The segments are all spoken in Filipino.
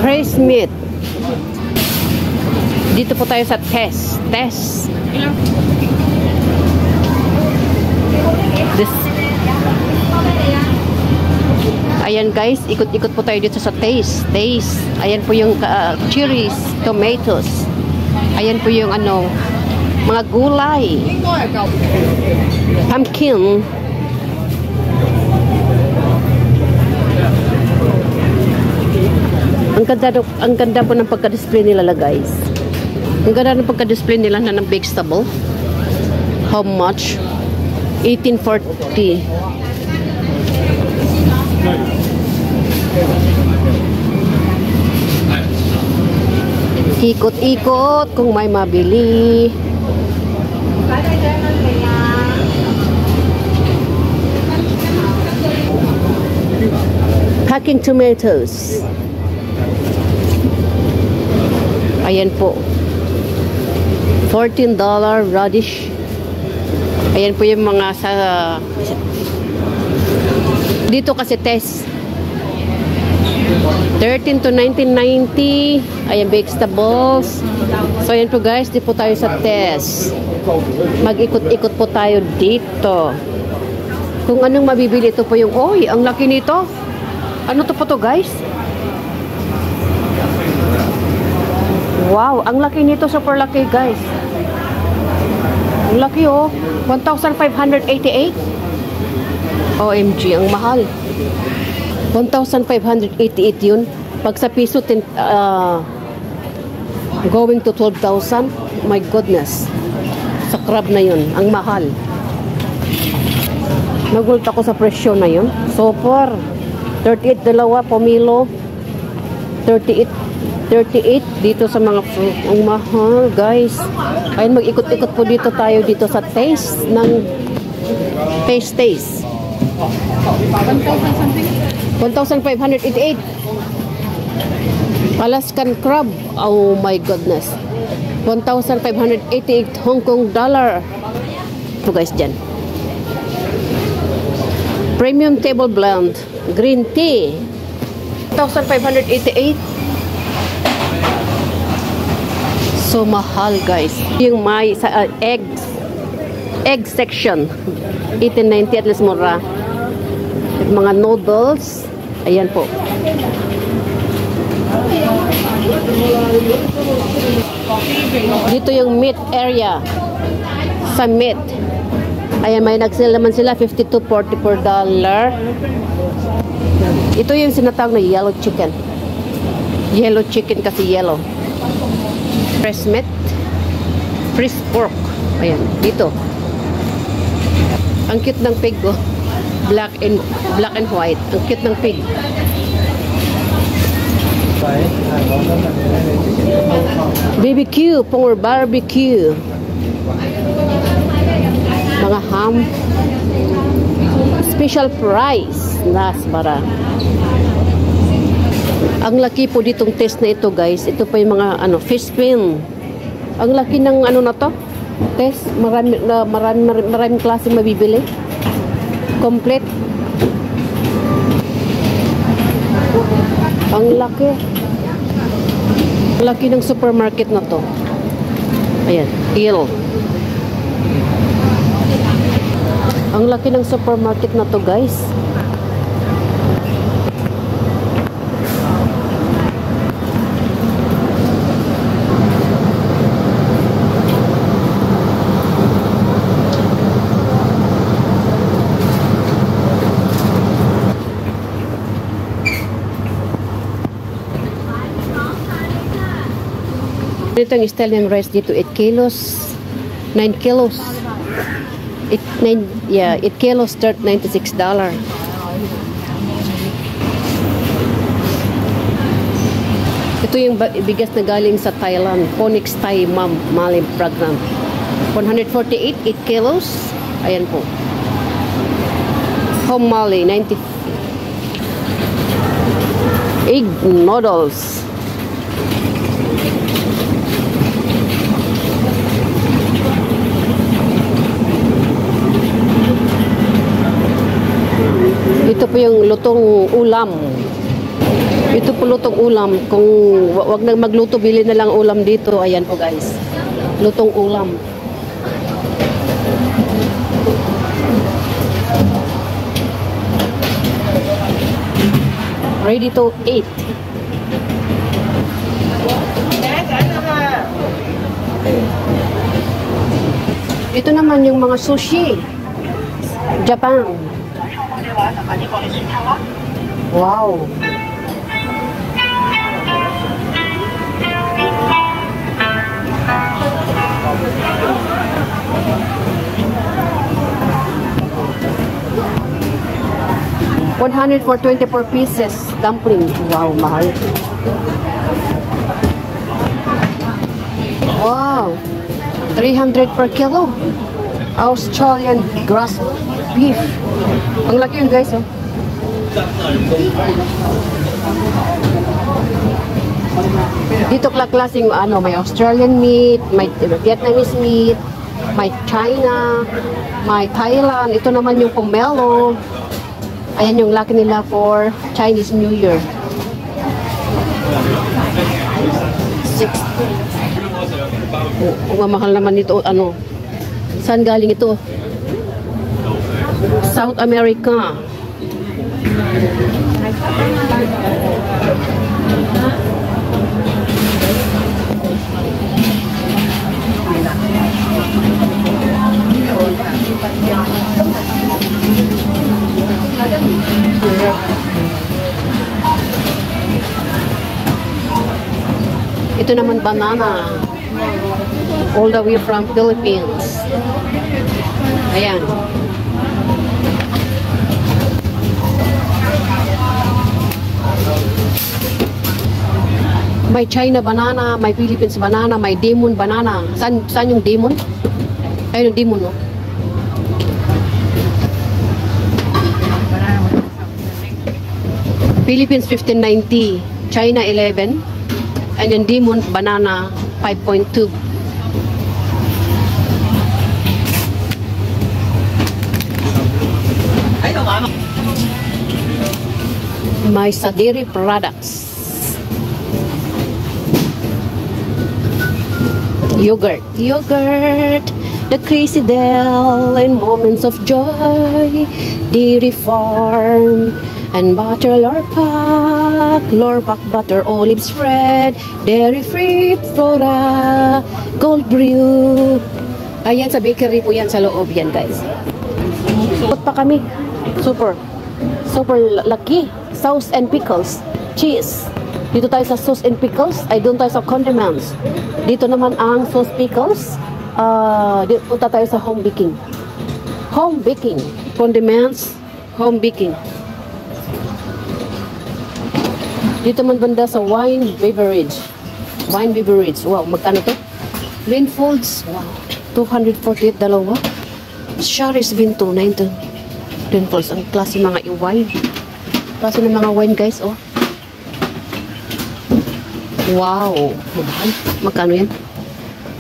Fresh meat. Dito po tayo sa Tess. Ayan guys, ikot-ikot po tayo dito sa Taste. Ayan po yung cherries, tomatoes. Ayan po yung ano, mga gulay. Pumpkin. Ang ganda po ng pagka-display nila guys. Ang ganda ng pagka-display nila na ng vegetable. How much? 1840. Ikot-ikot kung may mabili. Packing tomatoes. Ayan po. $14 radish. Ayan po yung mga sa dito kasi Tess. 13 to 1990. Ayan, vegetables. So ayan po guys, di po tayo sa Tess. Mag-ikot-ikot po tayo dito. Kung anong mabibili, ito po yung, oy, ang laki nito. Ano to po to guys? Wow, ang laki nito, super laki guys. Ang laki oh, 1,588. OMG, ang mahal. 1,588 yun. Pag sa piso, going to 12,000. My goodness. Sa crab na yun, ang mahal. Nagulat ako sa presyo na yun. Super. 38 dalawa, pomelo. 38 dito sa mga fruit. Ang mahal, guys. Ayun, mag-ikot-ikot po dito tayo dito sa Taste ng Taste. 1,588. Alaskan crab. Oh my goodness. 1,588 Hong Kong dollar. Ito guys dyan. Premium table blend. Green tea. 1,588. So mahal guys. Yung may egg section 1890 at least mura. Mga noodles. Ayan po. Dito yung meat area. Sa meat. Ayan, may nag-sale naman sila 52.40 per dollar. Ito yung sinatawag na yellow chicken. Yellow chicken kasi yellow. Fresh meat. Fresh pork. Ayan, dito. Ang cute ng pig oh. Black and white. Ang cute ng pig. BBQ, for barbecue. Mga ham. Special price. Nasbara. Ang laki po ditong test na ito guys. Ito pa yung mga fish fin. Ang laki ng na to. Test. Maraming klase mabibili. Complete. Ang laki. Ang laki ng supermarket na to. Ayan. Eel. Ang laki ng supermarket na to guys. Ito ang style ng rice dito, 8 kilos, 9 kilos. 8 kilos start $96. Ito yung bigas na galing sa Thailand, Phoenix Thai Malim program. 148, 8 kilos. Ayan po. Home Mali, 90. Egg noodles. Ito po yung lutong ulam. Ito po lutong ulam. Kung wag na magluto, bili na lang ulam dito. Ayan po guys. Lutong ulam. Ready to eat. Ito naman yung mga sushi. Japan. Wow. $100 for 24 pieces dumpling. Wow, mahal. Wow. 300 per kilo. Australian grass beef. Ang laki yun guys, oh. Dito klaseng ano, may Australian meat, may Vietnamese meat, may China, may Thailand. Ito naman yung pomelo. Ayan yung laki nila for Chinese New Year. 60. Mamahal naman ito. Ano? Saan galing ito? South America. Ito naman banana. All the way from Philippines. Ayan. May China banana, may Philippines banana, may Demon banana. Saan yung Demon? Ayun yung Demon, no? Philippines 1590, China 11, and then Demon banana 5.2. My Sadiri products. Yogurt, the Crazy Del in moments of joy. Dairy Farm and butter Lorpak butter, olive spread, dairy free Flora, cold brew. Ayan sa bakery po yan sa loob yan guys. Supot pa kami. Super lucky. Sauce and pickles, cheese. Dito tayo sa sauce and pickles. Ay, doon tayo sa condiments. Dito naman ang sauce pickles. Dito punta tayo sa home baking. Home baking. Condiments, home baking. Dito man banda sa wine beverage. Wine beverage. Wow, magkano to? Green Folds. Wow. 248 dalawa. Sharis Vinto 90. Green Folds. Ang klase mga wine. Klase ng mga wine guys, oh. Wow. Magkano yan?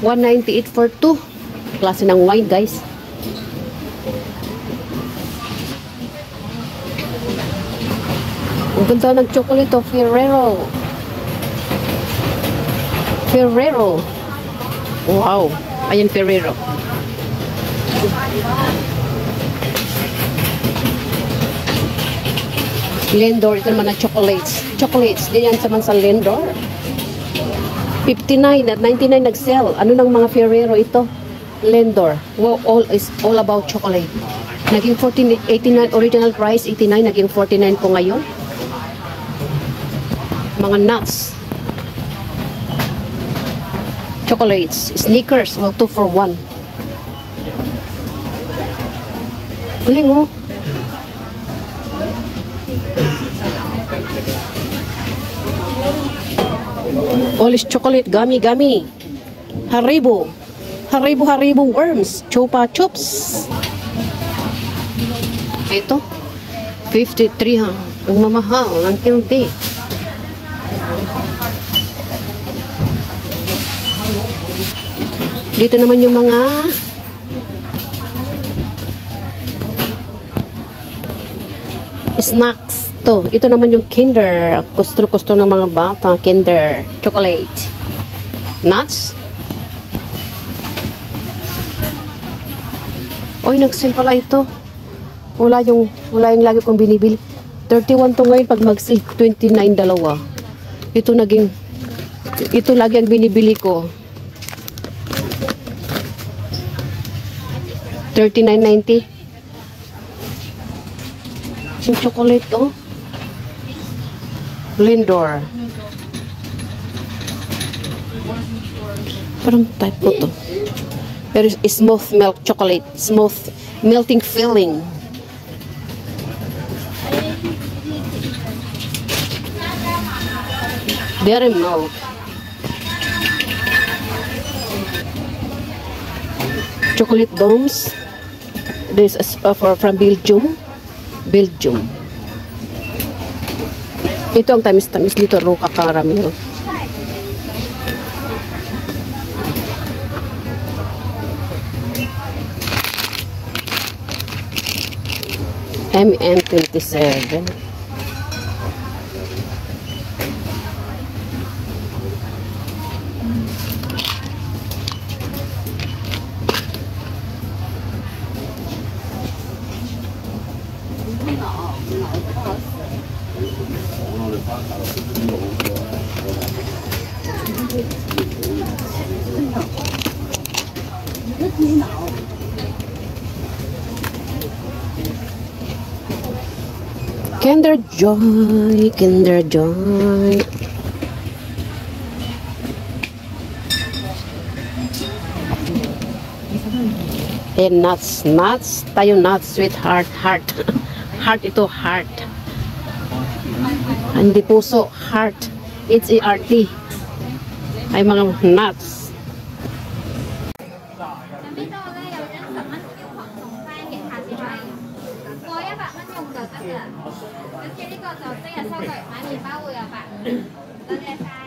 198 for 2. Klase ng wine guys. Ang ganda ng chocolate, oh. Ferrero. Wow. Ayan, Ferrero. Lindor, ito naman na chocolates. Chocolates, diyan sa man sa Lindor. 59 at 99 nag-sell. Ano ng mga Ferrero ito? Lindor. Well, all about chocolate. Naging 14.89 original price, 89 naging 49 po ngayon. Mga nuts. Chocolates, Snickers, well, 2 for 1. Galing, oh. Polish chocolate, gummy. Haribo worms, Chupa Chups. Ito, 53 ha. Ang mamahal, ang kilti. Dito naman yung mga Snacks. Ito naman yung Kinder. Gusto ng mga bata. Kinder. Chocolate. Nuts. Oy, nag-sale pala ito. Wala yung lagi kong binibili. 31 to ngayon pag mag-sale 29 dalawa. Ito lagi ang binibili ko. 39.90. Yung chocolate, oh. Lindor. Parang type ko to. Pero smooth milk chocolate. Smooth melting filling. Dairy milk. Chocolate domes. This is from Belgium. Belgium. Ito ang tamis-tamis dito, Roca Caramel. MN27. Kinder Joy, Kinder Joy. And nuts, tayo nuts, sweetheart, heart. Heart ito, heart. Hindi puso, heart. H-E-R-T. Ay mga nuts. Cái này có 就即日收據，買麵包會有白。多謝晒。